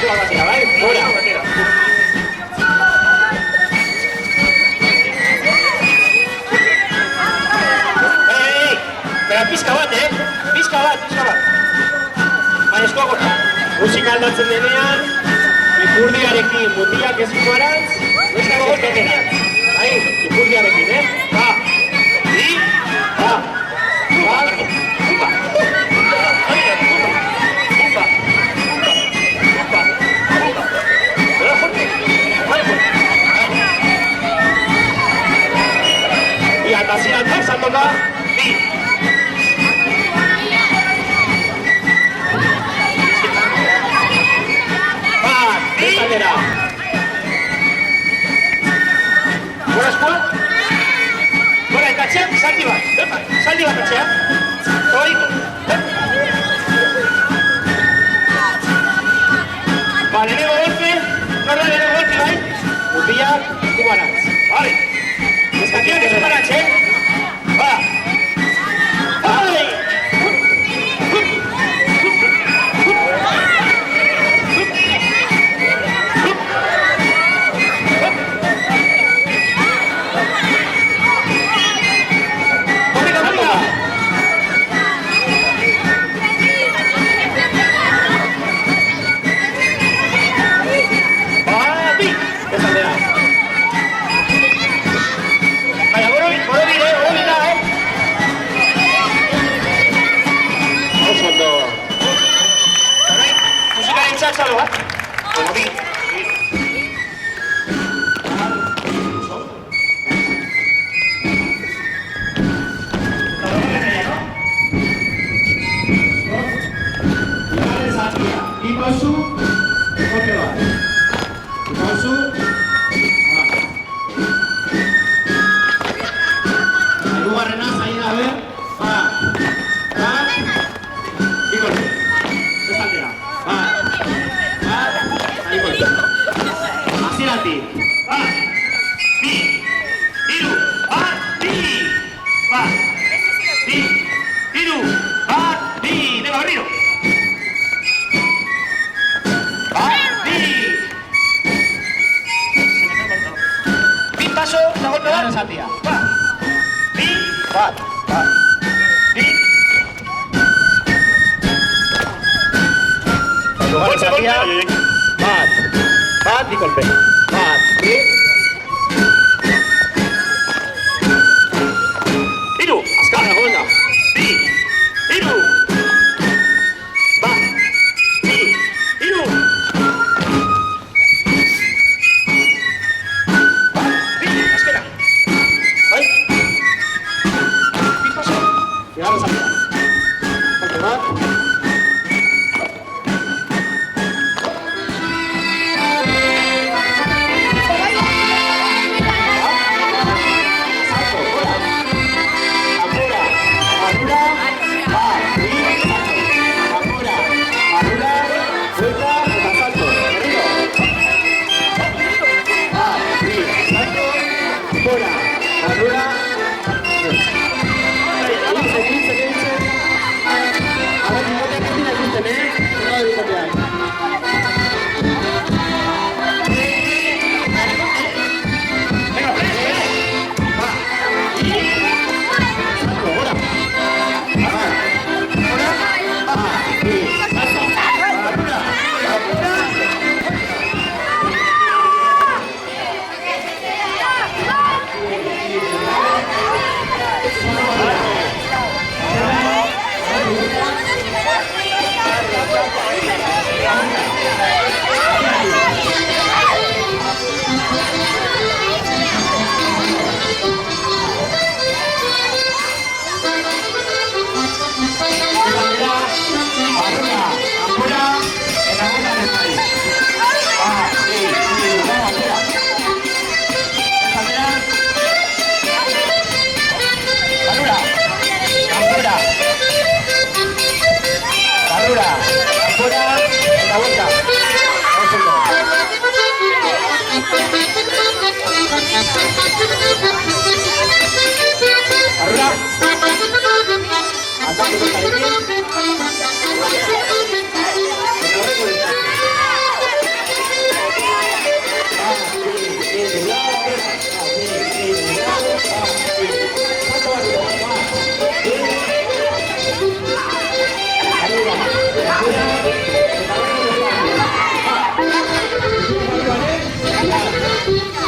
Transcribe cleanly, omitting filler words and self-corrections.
bat batera, bai? Gora, batera. Bera, pizka bat, Pizka bat. Baina eskoa gota. Musika aldatzen denean, ipurdiarekin mutilak ez ikuarantz, nuestra gota denean. Bai, ipurdiarekin, Ba. I. Ba. Ba. Upa. Y así alcanza a tocar. Bi. Gora. Gora eskua. Gora eta atxean, saldi bat. Saldi bat atxean. Zoriko. Ba, lehenengo golpe. Norra lehenengo golpe, bai? Mutilak, kubarantz. Vale. Eskakiak ez kubarantz, Ba. Bai. Salo bat. Bi. Ipasu, golpe bat. Ipasu. Hirugarrena zain gabe. Ba. Ba. Bi golpe. Ez aldera. Ba. Así Ba. Bi. Hiru. Ba. Bi. Ba. Bi. Hiru. Ba. Bi. Deba berriro. Ba. Bi. Bi paso, eta golpe bat. Esatia. Ba. Bi. Bat. Bat. Bi. Golpe esatia. Bat. Bat, bi golpe. Bat, bi. Hiru, azkarra, gomenda. Bi, hiru. Bat, bi, hiru. Bat, bi, azkera. Bai? Bi paso. Bigarren zatia. Golpe bat. Thank you.